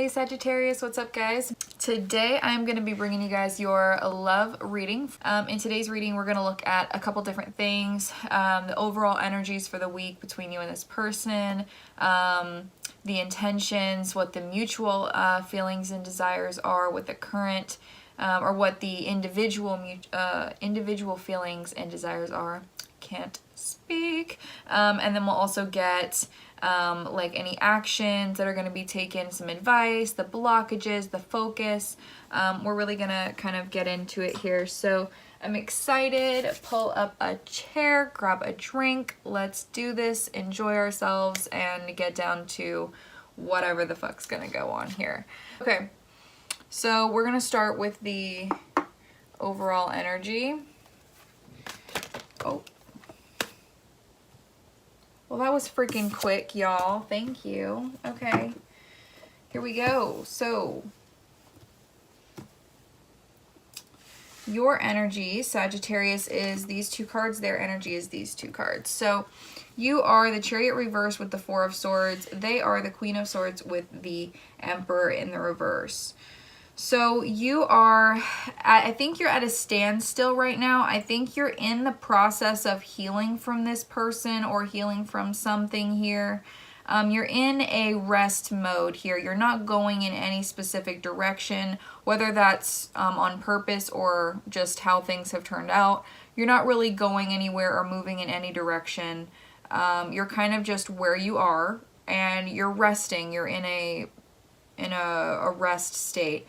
Hey Sagittarius, what's up guys? Today I'm going to be bringing you guys your love reading. In today's reading we're going to look at a couple different things, the overall energies for the week between you and this person, the intentions, what the mutual feelings and desires are with the current, or what the individual feelings and desires are. Can't speak. And then we'll also get like any actions that are going to be taken, some advice, the blockages, the focus. We're really going to kind of get into it here. So I'm excited. Pull up a chair, grab a drink. Let's do this, enjoy ourselves, and get down to whatever the fuck's going to go on here. Okay, so we're going to start with the overall energy. Oh. Well, that was freaking quick, y'all. Thank you. Okay, here we go. So, your energy, Sagittarius, is these two cards. Their energy is these two cards. So, you are the Chariot reverse with the Four of Swords. They are the Queen of Swords with the Emperor in the reverse. So you are, I think you're at a standstill right now. I think you're in the process of healing from this person or healing from something here. You're in a rest mode here. You're not going in any specific direction, whether that's on purpose or just how things have turned out. You're not really going anywhere or moving in any direction. You're kind of just where you are and you're resting. You're in a rest state.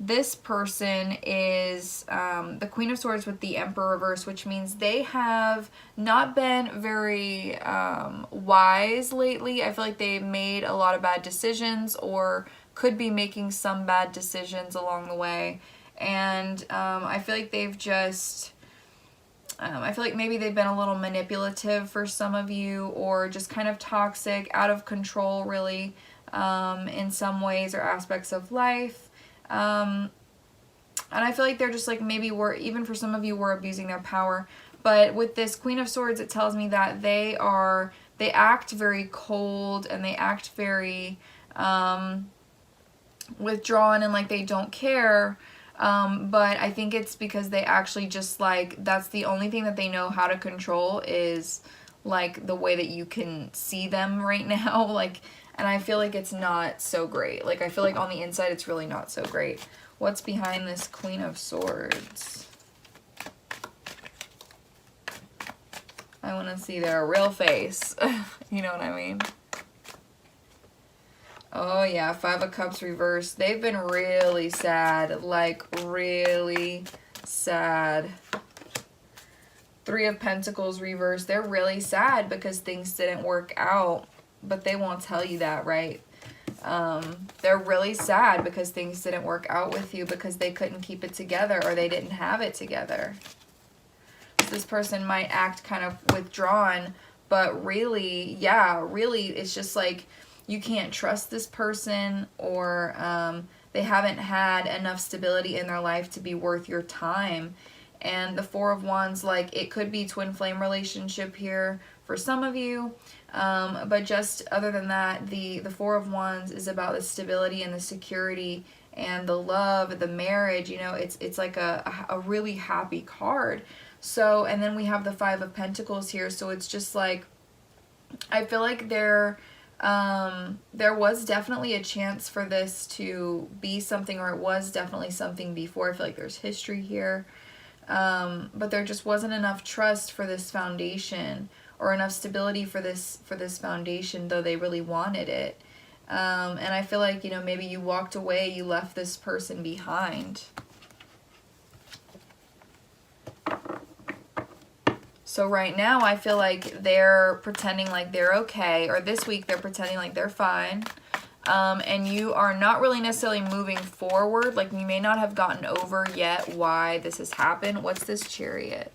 This person is the Queen of Swords with the Emperor reverse, which means they have not been very wise lately. I feel like they made a lot of bad decisions or could be making some bad decisions along the way. And I feel like they've just... I feel like maybe they've been a little manipulative for some of you, or just kind of toxic, out of control really, in some ways or aspects of life. And I feel like they're just like, maybe even for some of you, were abusing their power. But with this Queen of Swords, it tells me that they act very cold and they act very withdrawn and like they don't care. But I think it's because they actually just like, that's the only thing that they know how to control is like the way that you can see them right now. Like, and I feel like it's not so great. Like, I feel like on the inside, it's really not so great. What's behind this Queen of Swords? I want to see their real face. You know what I mean? Oh, yeah. Five of Cups reversed. They've been really sad. Like, really sad. Three of Pentacles reversed. They're really sad because things didn't work out. But they won't tell you that, right? They're really sad because things didn't work out with you because they couldn't keep it together or they didn't have it together. This person might act kind of withdrawn, but really, yeah, really, it's just like you can't trust this person, or they haven't had enough stability in their life to be worth your time. And the Four of Wands, like, it could be twin flame relationship here for some of you. But just other than that, the Four of Wands is about the stability and the security and the love, the marriage. You know, it's like a really happy card. So, and then we have the Five of Pentacles here. So it's just like, I feel like there was definitely a chance for this to be something, or it was definitely something before. I feel like there's history here. But there just wasn't enough trust for this foundation, or enough stability for this foundation, though they really wanted it. And I feel like, you know, maybe you walked away, you left this person behind. So right now I feel like they're pretending like they're okay, or this week they're pretending like they're fine. And you are not really necessarily moving forward. Like, you may not have gotten over yet why this has happened. What's this Chariot?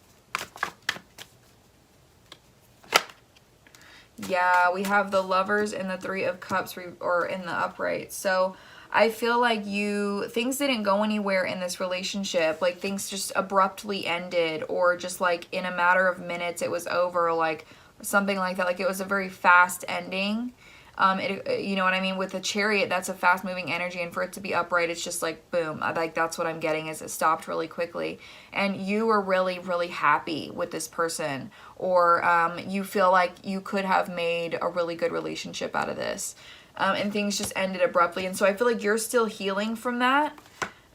Yeah, we have the Lovers and the Three of Cups, or in the upright. So I feel like things didn't go anywhere in this relationship. Like, things just abruptly ended, or just like in a matter of minutes it was over, like something like that. Like, it was a very fast ending. You know what I mean? With the Chariot, that's a fast moving energy, and for it to be upright, it's just like boom. Like that's what I'm getting, is it stopped really quickly, and you were really, really happy with this person, or you feel like you could have made a really good relationship out of this, and things just ended abruptly. And so I feel like you're still healing from that.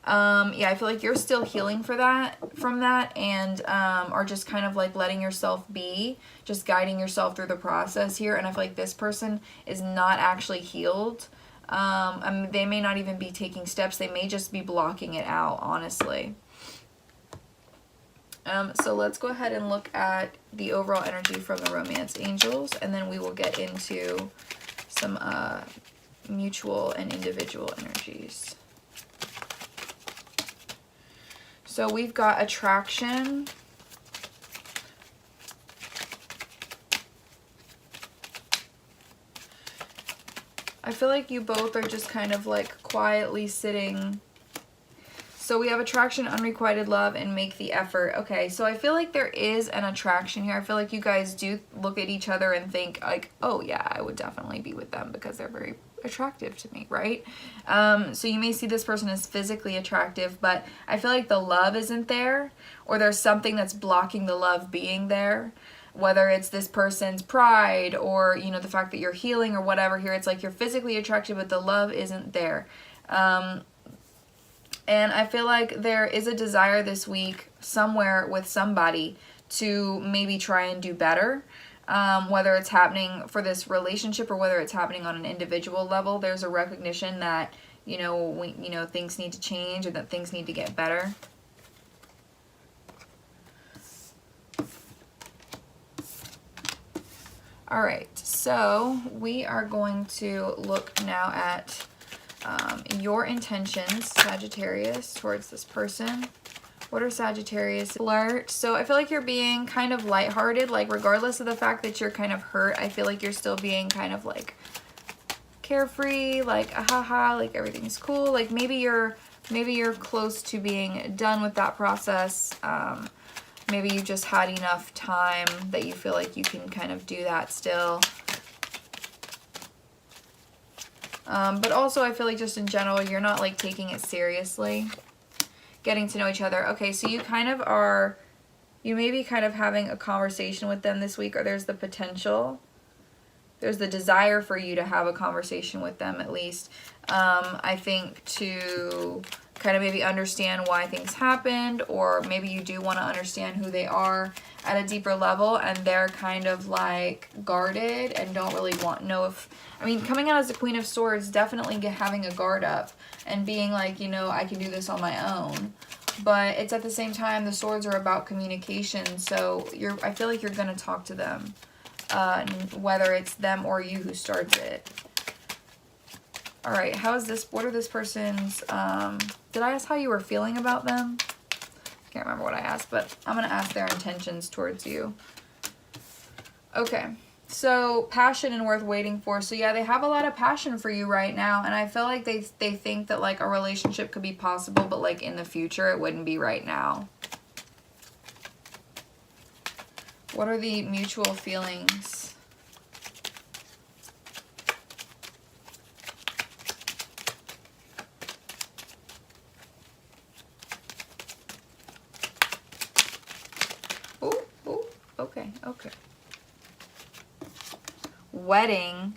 Yeah, I feel like you're still healing from that, and are just kind of like letting yourself be, just guiding yourself through the process here. And I feel like this person is not actually healed. I mean, they may not even be taking steps. They may just be blocking it out, honestly. So let's go ahead and look at the overall energy from the romance angels, and then we will get into some mutual and individual energies. So we've got attraction. I feel like you both are just kind of like quietly sitting. So we have attraction, unrequited love, and make the effort. Okay, so I feel like there is an attraction here. I feel like you guys do look at each other and think like, oh yeah, I would definitely be with them because they're very attractive to me, right? So you may see this person as physically attractive, but I feel like the love isn't there, or there's something that's blocking the love being there. Whether it's this person's pride, or, you know, the fact that you're healing or whatever here. It's like you're physically attracted, but the love isn't there. And I feel like there is a desire this week somewhere with somebody to maybe try and do better. Whether it's happening for this relationship or whether it's happening on an individual level, there's a recognition that, you know, things need to change, or that things need to get better. All right, so we are going to look now at your intentions, Sagittarius, towards this person. What are Sagittarius? Alert. So I feel like you're being kind of lighthearted, like regardless of the fact that you're kind of hurt, I feel like you're still being kind of like carefree, like haha, like everything's cool. Like maybe you're close to being done with that process. Maybe you just had enough time that you feel like you can kind of do that still. But also I feel like just in general, you're not like taking it seriously. Getting to know each other. Okay, so you kind of are, you may be kind of having a conversation with them this week, or there's the potential. There's the desire for you to have a conversation with them at least. I think to kind of maybe understand why things happened, or maybe you do want to understand who they are at a deeper level, and they're kind of like guarded and don't really know if, I mean, coming out as the Queen of Swords, definitely having a guard up and being like, you know, I can do this on my own. But it's at the same time, the swords are about communication, so I feel like you're going to talk to them, whether it's them or you who starts it. All right, what are this person's, did I ask how you were feeling about them? I can't remember what I asked, but I'm going to ask their intentions towards you. Okay, so passion and worth waiting for. So yeah, they have a lot of passion for you right now, and I feel like they think that like a relationship could be possible, but like in the future it wouldn't be right now. What are the mutual feelings? Okay. Wedding,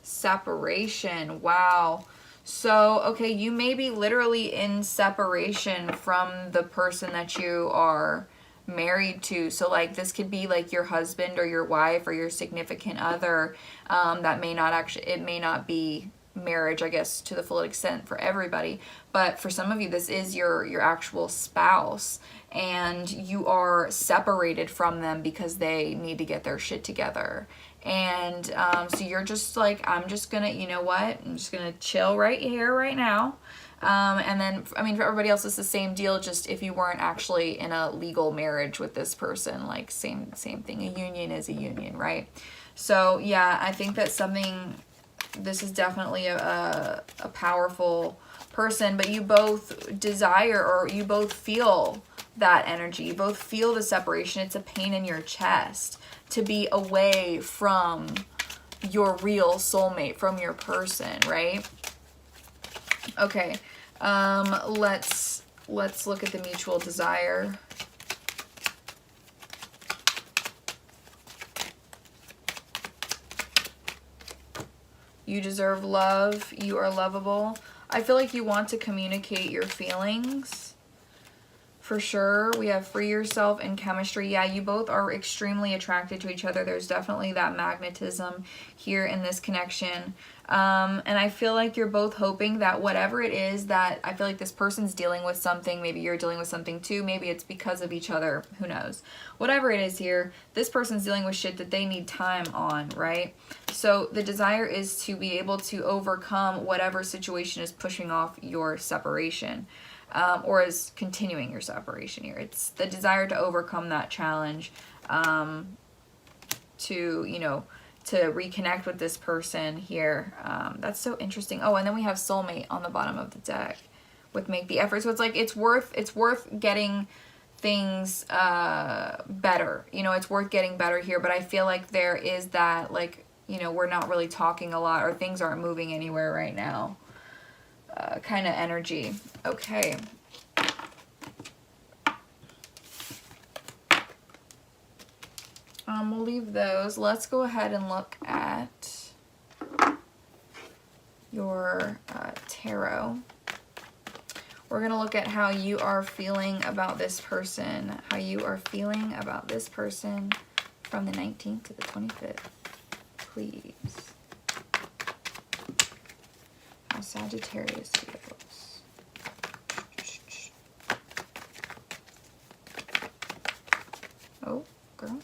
separation. Wow. So, okay, you may be literally in separation from the person that you are married to. So, like, this could be like your husband or your wife or your significant other. That may not actually, it may not be marriage, I guess, to the full extent for everybody, but for some of you, this is your actual spouse, and you are separated from them because they need to get their shit together. And so you're just like, I'm just gonna, you know what, I'm just gonna chill right here right now. And then, I mean, for everybody else, it's the same deal, just if you weren't actually in a legal marriage with this person, like same thing. A union is a union, right? So yeah, I think that this is definitely a powerful person, but you both desire, or you both feel that energy. You both feel the separation. It's a pain in your chest to be away from your real soulmate, from your person, right? Okay, let's look at the mutual desire. You deserve love. You are lovable. I feel like you want to communicate your feelings. For sure. We have free yourself and chemistry. Yeah, you both are extremely attracted to each other. There's definitely that magnetism here in this connection. And I feel like you're both hoping that whatever it is that, I feel like this person's dealing with something, maybe you're dealing with something too, maybe it's because of each other, who knows. Whatever it is here, this person's dealing with shit that they need time on, right? So the desire is to be able to overcome whatever situation is pushing off your separation. Or is continuing your separation here. It's the desire to overcome that challenge, to, you know, to reconnect with this person here. That's so interesting. Oh, and then we have soulmate on the bottom of the deck with make the effort. So it's like, it's worth getting things better. You know, it's worth getting better here, but I feel like there is that, like, you know, we're not really talking a lot, or things aren't moving anywhere right now. Kind of energy. Okay. We'll leave those. Let's go ahead and look at your tarot. We're going to look at how you are feeling about this person. How you are feeling about this person from the 19th to the 25th. Please. How Sagittarius feels. Oh, girl.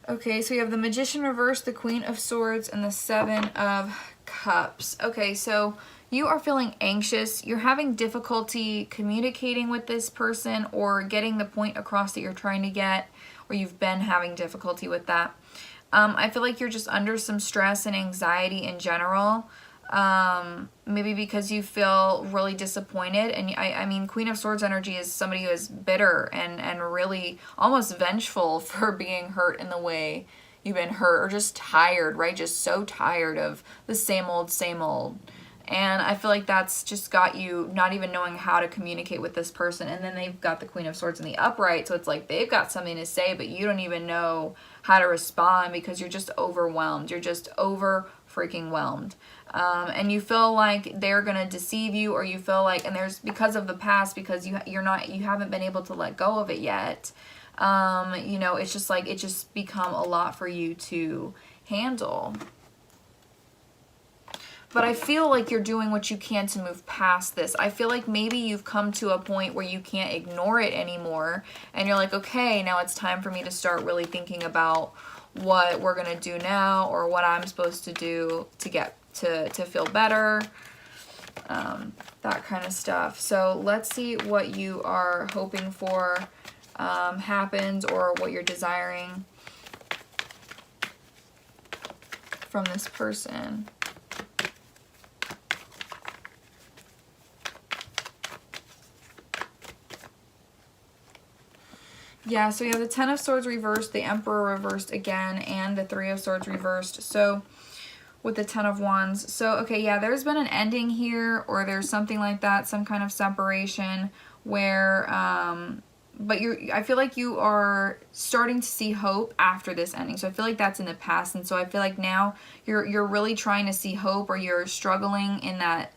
Okay, so you have the Magician reversed, the Queen of Swords, and the Seven of Cups. Okay, so you are feeling anxious. You're having difficulty communicating with this person or getting the point across that you're trying to get, or you've been having difficulty with that. I feel like you're just under some stress and anxiety in general. Maybe because you feel really disappointed. And I mean, Queen of Swords energy is somebody who is bitter and really almost vengeful for being hurt in the way you've been hurt, or just tired, right? Just so tired of the same old, same old. And I feel like that's just got you not even knowing how to communicate with this person. And then they've got the Queen of Swords in the upright. So it's like they've got something to say, but you don't even know how to respond because you're just overwhelmed. You're just over freaking whelmed. And you feel like they're going to deceive you, or you feel like, and there's, because of the past, because you haven't been able to let go of it yet. You know, it's just like, it's just become a lot for you to handle. But I feel like you're doing what you can to move past this. I feel like maybe you've come to a point where you can't ignore it anymore. And you're like, okay, now it's time for me to start really thinking about what we're going to do now, or what I'm supposed to do to get to feel better. That kind of stuff. So let's see what you are hoping for happens, or what you're desiring from this person. Yeah, so you have the Ten of Swords reversed, the Emperor reversed again, and the Three of Swords reversed. So with the Ten of Wands. So, okay, yeah, there's been an ending here, or there's something like that, some kind of separation where, but I feel like you are starting to see hope after this ending. So I feel like that's in the past. And so I feel like now you're really trying to see hope, or you're struggling in that,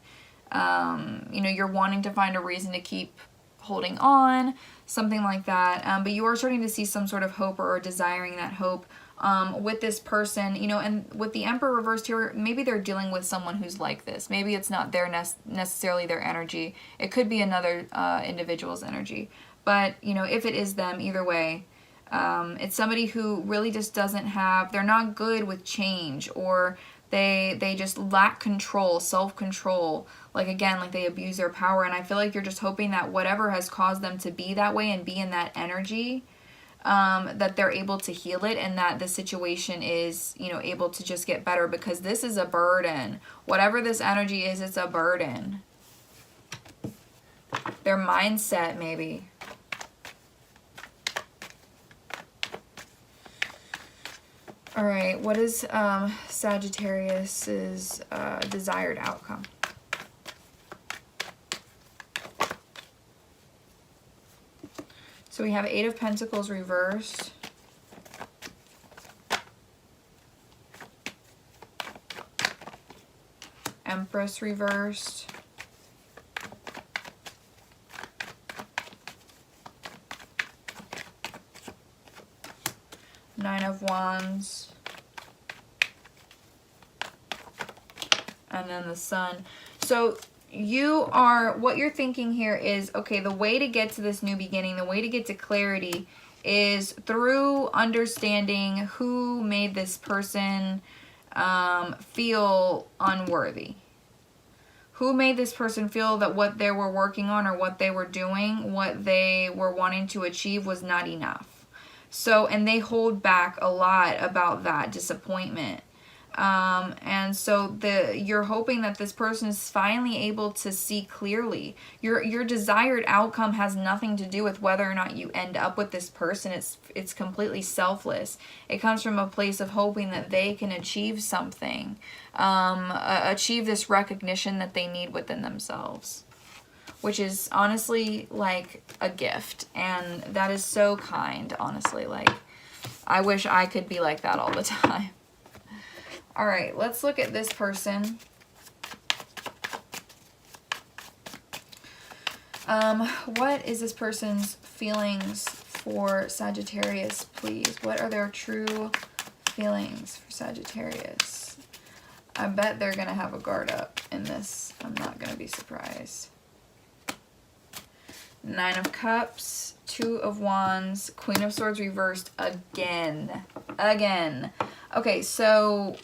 you know, you're wanting to find a reason to keep holding on, something like that. But you are starting to see some sort of hope, or desiring that hope with this person, you know. And with the Emperor reversed here, maybe they're dealing with someone who's like this. Maybe it's not necessarily their energy. It could be another individual's energy. But, you know, if it is them, either way, it's somebody who really just doesn't have, they're not good with change, or they just lack control, self-control. Like, again, like they abuse their power. And I feel like you're just hoping that whatever has caused them to be that way and be in that energy, that they're able to heal it, and that the situation is, you know, able to just get better, because this is a burden. Whatever this energy is, it's a burden. Their mindset, maybe. All right, what is Sagittarius's desired outcome? So we have 8 of Pentacles reversed. Empress reversed. Nine of Wands. And then the Sun. So what you're thinking here is, okay, the way to get to this new beginning, the way to get to clarity is through understanding who made this person feel unworthy. Who made this person feel that what they were working on or what they were doing, what they were wanting to achieve was not enough. So, and they hold back a lot about that disappointment. And so you're hoping that this person is finally able to see clearly. Your desired outcome has nothing to do with whether or not you end up with this person. It's completely selfless. It comes from a place of hoping that they can achieve something, achieve this recognition that they need within themselves, which is honestly like a gift. And that is so kind, honestly. Like, I wish I could be like that all the time. All right, let's look at this person. What is this person's feelings for Sagittarius, please? What are their true feelings for Sagittarius? I bet they're going to have a guard up in this. I'm not going to be surprised. 9 of Cups, 2 of Wands, Queen of Swords reversed again. Okay, so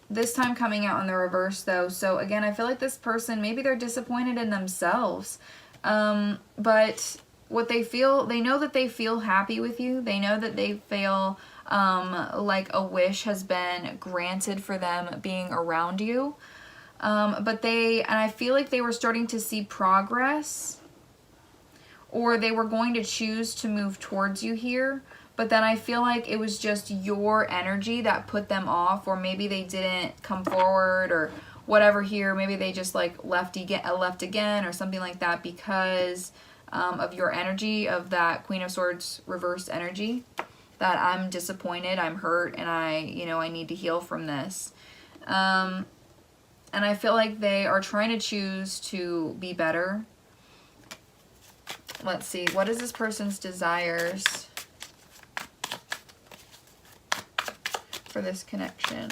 this time coming out in the reverse though. So again, I feel like this person, maybe they're disappointed in themselves. But what they feel, they know that they feel happy with you. They know that they feel like a wish has been granted for them being around you. And I feel like they were starting to see progress, or they were going to choose to move towards you here. But then I feel like it was just your energy that put them off, or maybe they didn't come forward or whatever here. Maybe they just like left again or something like that because of your energy, of that Queen of Swords reversed energy, that I'm disappointed, I'm hurt, and I need to heal from this. And I feel like they are trying to choose to be better. Let's see, what is this person's desires for this connection?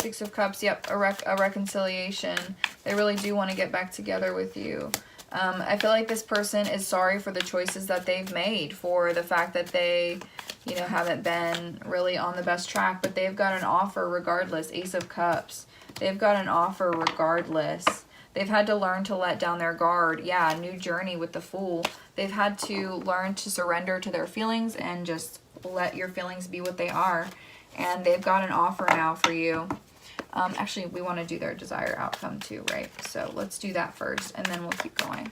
Six of Cups, yep, a reconciliation. They really do want to get back together with you. I feel like this person is sorry for the choices that they've made, for the fact that they, haven't been really on the best track, but they've got an offer regardless. Ace of Cups. They've got an offer regardless. They've had to learn to let down their guard. Yeah, new journey with the Fool. They've had to learn to surrender to their feelings and just let your feelings be what they are. And they've got an offer now for you. Actually, we want to do their desired outcome too, right? So let's do that first, and then we'll keep going.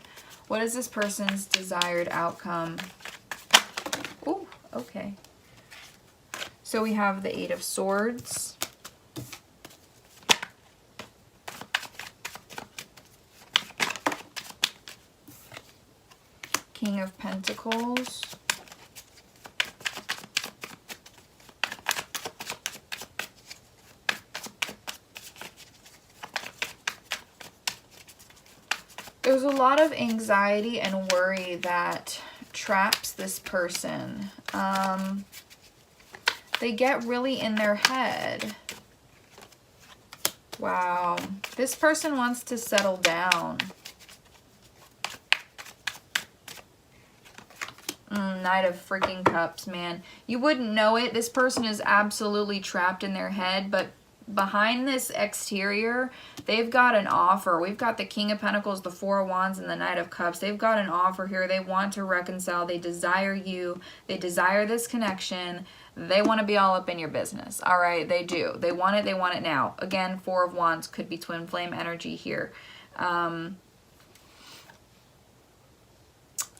What is this person's desired outcome? Ooh, okay. So we have the 8 of Swords. King of Pentacles. There's a lot of anxiety and worry that traps this person. They get really in their head. Wow. This person wants to settle down. Knight of freaking Cups, man. You wouldn't know it. This person is absolutely trapped in their head, but behind this exterior, they've got an offer. We've got the King of Pentacles, the 4 of Wands, and the Knight of Cups. They've got an offer here. They want to reconcile. They desire you. They desire this connection. They want to be all up in your business. All right, they do. They want it. They want it now. Again, 4 of Wands could be twin flame energy here.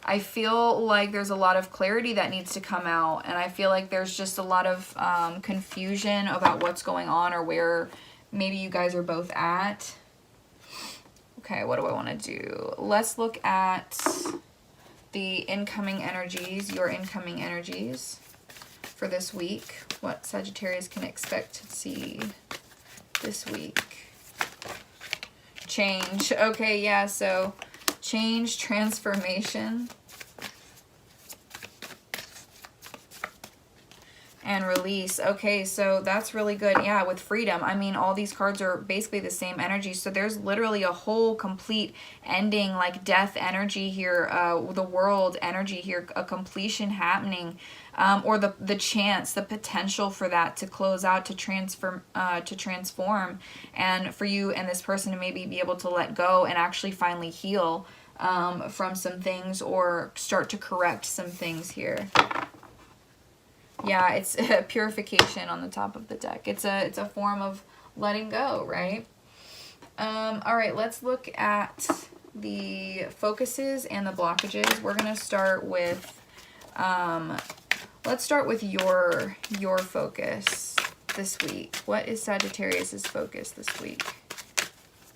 I feel like there's a lot of clarity that needs to come out, and I feel like there's just a lot of confusion about what's going on or where maybe you guys are both at. Okay, what do I want to do? Let's look at the incoming energies, your incoming energies for this week. What Sagittarius can expect to see this week. Change. Okay, yeah, so change, transformation, and release. Okay, so that's really good. Yeah, with freedom. I mean, all these cards are basically the same energy. So there's literally a whole complete ending, like death energy here, the world energy here, a completion happening, or the chance, the potential for that to close out, to transform, and for you and this person to maybe be able to let go and actually finally heal from some things or start to correct some things here. Yeah, it's a purification on the top of the deck. It's a form of letting go, right? All right, let's look at the focuses and the blockages. We're gonna start with let's start with your focus this week. What is Sagittarius's focus this week?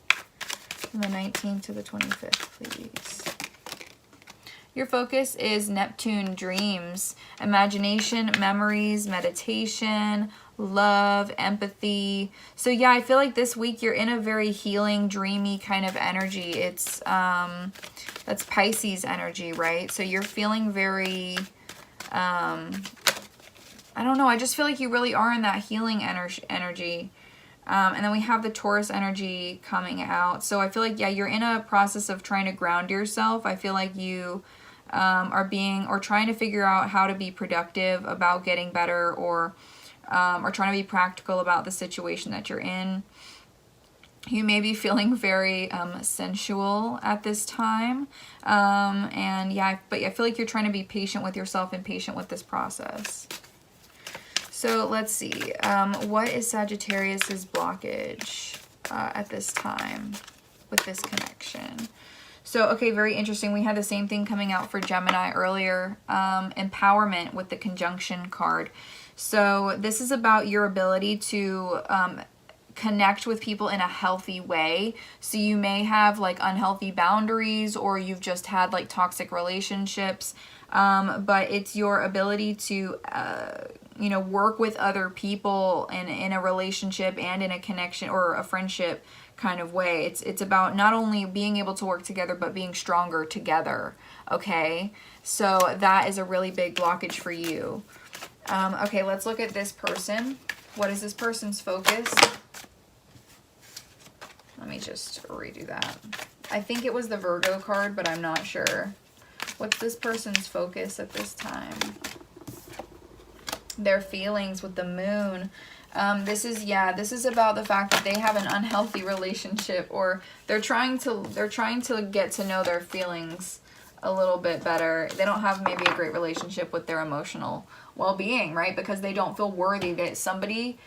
From the 19th to the 25th, please. Your focus is Neptune, dreams, imagination, memories, meditation, love, empathy. So yeah, I feel like this week you're in a very healing, dreamy kind of energy. It's that's Pisces energy, right? So you're feeling very I don't know, I just feel like you really are in that healing energy. And then we have the Taurus energy coming out. So I feel like, yeah, you're in a process of trying to ground yourself. I feel like you are trying to figure out how to be productive about getting better, or trying to be practical about the situation that you're in. You may be feeling very sensual at this time. And yeah, but I feel like you're trying to be patient with yourself and patient with this process. So let's see, what is Sagittarius's blockage at this time with this connection? So, okay, very interesting. We had the same thing coming out for Gemini earlier, empowerment with the conjunction card. So this is about your ability to connect with people in a healthy way. So you may have like unhealthy boundaries, or you've just had like toxic relationships, but it's your ability to you know, work with other people in a relationship and in a connection or a friendship kind of way. It's about not only being able to work together, but being stronger together. Okay, so that is a really big blockage for you. Okay, let's look at this person. What is this person's focus? Let me just redo that. I think it was the Virgo card, but I'm not sure. What's this person's focus at this time? Their feelings with the moon. This is about the fact that they have an unhealthy relationship, or they're trying to get to know their feelings a little bit better. They don't have maybe a great relationship with their emotional well-being, right? Because they don't feel worthy. That somebody,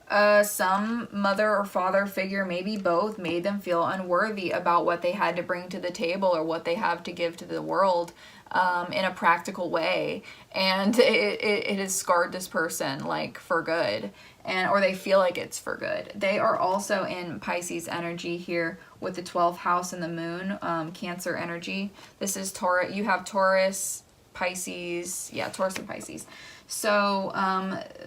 some mother or father figure, maybe both, made them feel unworthy about what they had to bring to the table or what they have to give to the world in a practical way. And it has scarred this person, like, for good. Or they feel like it's for good. They are also in Pisces energy here with the 12th house and the moon, Cancer energy. This is Taurus. You have Taurus, Pisces. Yeah, Taurus and Pisces. So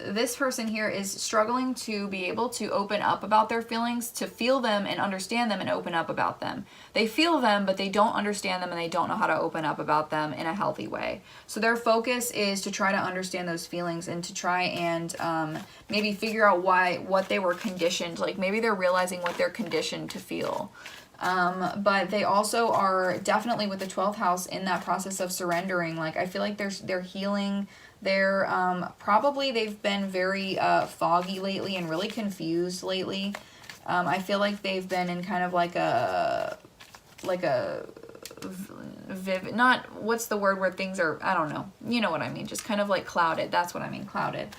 this person here is struggling to be able to open up about their feelings, to feel them and understand them and open up about them. They feel them, but they don't understand them, and they don't know how to open up about them in a healthy way. So their focus is to try to understand those feelings and to try and maybe figure out what they were conditioned. Like maybe they're realizing what they're conditioned to feel. But they also are definitely with the 12th house in that process of surrendering. Like I feel like they're healing. They're probably they've been very foggy lately and really confused lately. I feel like they've been in kind of like a vivid, not, what's the word where things are, I don't know, you know what I mean, just kind of like clouded. That's what I mean, clouded.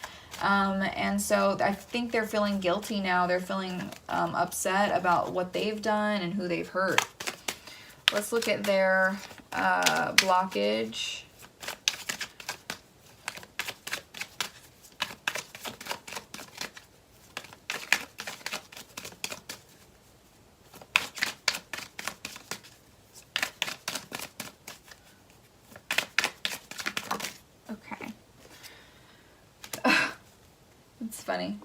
And so I think they're feeling guilty now. They're feeling upset about what they've done and who they've hurt. Let's look at their blockage. Okay. It's funny.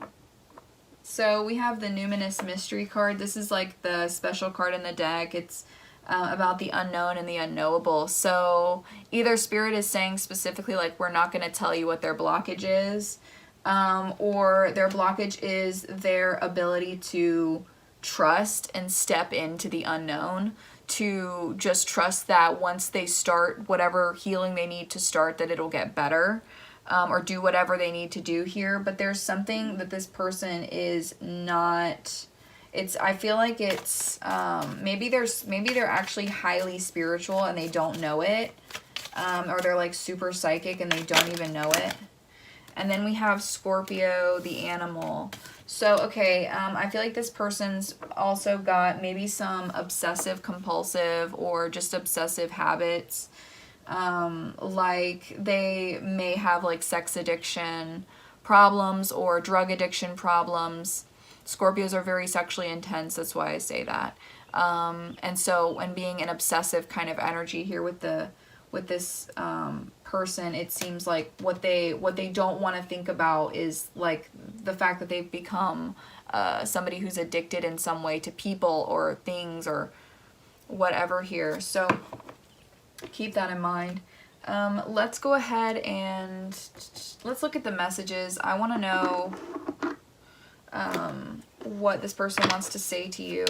So we have the Numinous Mystery card. This is like the special card in the deck. It's about the unknown and the unknowable. So either Spirit is saying specifically like we're not going to tell you what their blockage is, or their blockage is their ability to trust and step into the unknown, to just trust that once they start whatever healing they need to start, that it'll get better. Or do whatever they need to do here. But there's something that this person is not, I feel like it's, maybe they're actually highly spiritual and they don't know it. Or they're like super psychic and they don't even know it. And then we have Scorpio, the animal. So, okay, I feel like this person's also got maybe some obsessive compulsive or just obsessive habits. Like they may have like sex addiction problems or drug addiction problems. Scorpios are very sexually intense, that's why I say that. And so when being an obsessive kind of energy here with this person, it seems like what they don't want to think about is like the fact that they've become somebody who's addicted in some way to people or things or whatever here. So keep that in mind. Let's go ahead and let's look at the messages. I want to know what this person wants to say to you.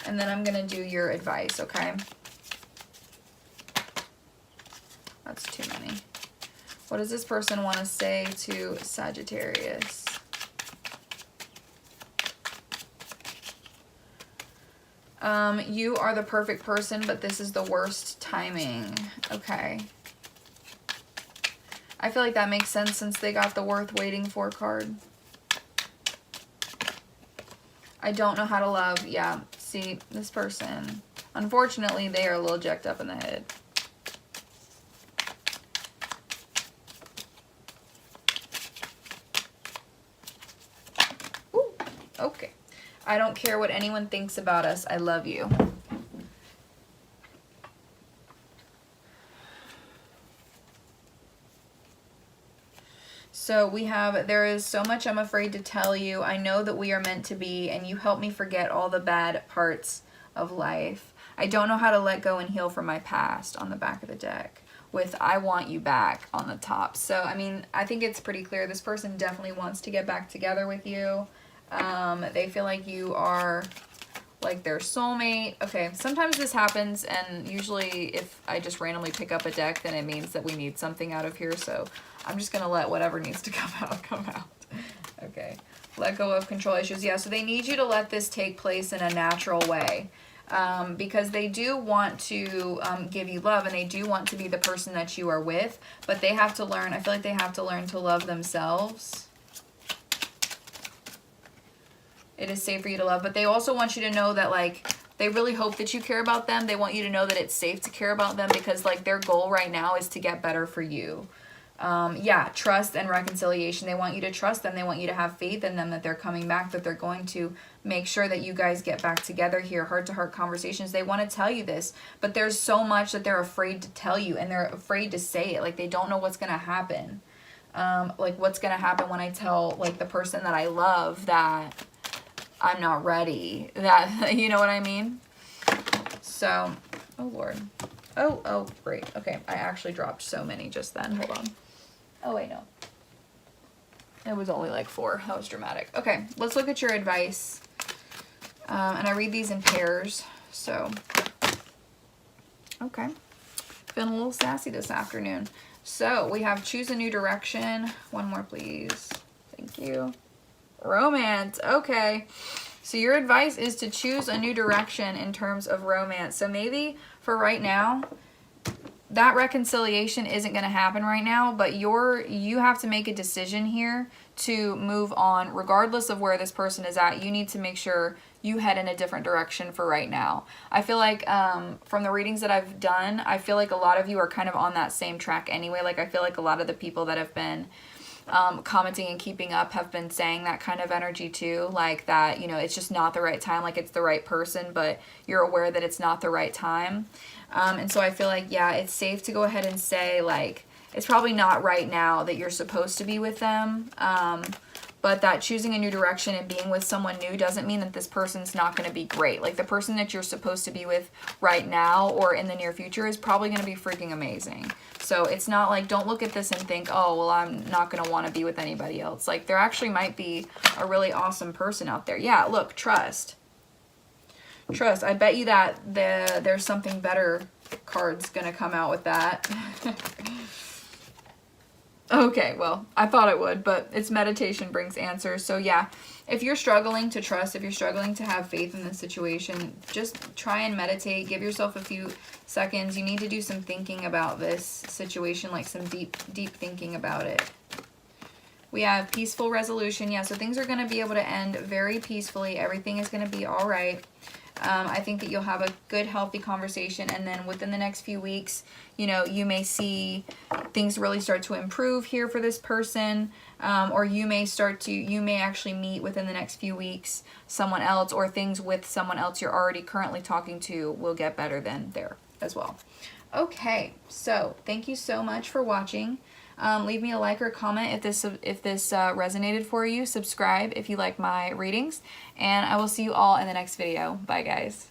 And then I'm going to do your advice, okay? That's too many. What does this person want to say to Sagittarius? You are the perfect person, but this is the worst timing. Okay. I feel like that makes sense since they got the worth waiting for card. I don't know how to love. Yeah, see, this person, unfortunately, they are a little jacked up in the head. Ooh, okay. I don't care what anyone thinks about us. I love you. So we have, there is so much I'm afraid to tell you. I know that we are meant to be, and you help me forget all the bad parts of life. I don't know how to let go and heal from my past on the back of the deck with I want you back on the top. So, I mean, I think it's pretty clear. This person definitely wants to get back together with you. They feel like you are like their soulmate. Okay, sometimes this happens, and usually if I just randomly pick up a deck, then it means that we need something out of here. So I'm just going to let whatever needs to come out. Okay, let go of control issues. Yeah, so they need you to let this take place in a natural way. Because they do want to give you love, and they do want to be the person that you are with, but they have to learn, I feel like they have to learn to love themselves. It is safe for you to love, but they also want you to know that, like, they really hope that you care about them. They want you to know that it's safe to care about them because, like, their goal right now is to get better for you. Yeah, trust and reconciliation. They want you to trust them. They want you to have faith in them that they're coming back, that they're going to make sure that you guys get back together here, heart-to-heart conversations. They want to tell you this, but there's so much that they're afraid to tell you, and they're afraid to say it. Like, they don't know what's going to happen. Like, what's going to happen when I tell, like, the person that I love that I'm not ready. That, you know what I mean? So, oh, Lord. Oh, great. Okay, I actually dropped so many just then. Hold on. Oh, wait, no. It was only like 4. That was dramatic. Okay, let's look at your advice. And I read these in pairs, so. Okay. Feeling a little sassy this afternoon. So, we have choose a new direction. One more, please. Thank you. Romance. Okay. So your advice is to choose a new direction in terms of romance. So maybe for right now, that reconciliation isn't going to happen right now, but you have to make a decision here to move on regardless of where this person is at. You need to make sure you head in a different direction for right now. I feel like from the readings that I've done, I feel like a lot of you are kind of on that same track anyway. Like I feel like a lot of the people that have been commenting and keeping up have been saying that kind of energy too, like that, you know, it's just not the right time, like it's the right person, but you're aware that it's not the right time. And so I feel like, yeah, it's safe to go ahead and say, like, it's probably not right now that you're supposed to be with them, but that choosing a new direction and being with someone new doesn't mean that this person's not going to be great. Like, the person that you're supposed to be with right now or in the near future is probably going to be freaking amazing. So it's not like, don't look at this and think, oh, well, I'm not going to want to be with anybody else. Like, there actually might be a really awesome person out there. Yeah, look, trust. Trust. I bet you that there's something better card's going to come out with that. Okay, well, I thought it would, but it's meditation brings answers. So yeah, if you're struggling to trust, if you're struggling to have faith in this situation, just try and meditate. Give yourself a few seconds. You need to do some thinking about this situation, like some deep thinking about it. We have peaceful resolution. Yeah, so things are going to be able to end very peacefully. Everything is going to be all right. I think that you'll have a good, healthy conversation, and then within the next few weeks, you know, you may see things really start to improve here for this person, or you may actually meet within the next few weeks someone else, or things with someone else you're already currently talking to will get better than there as well. Okay, so thank you so much for watching. Leave me a like or comment if this resonated for you. Subscribe if you like my readings, and I will see you all in the next video. Bye, guys.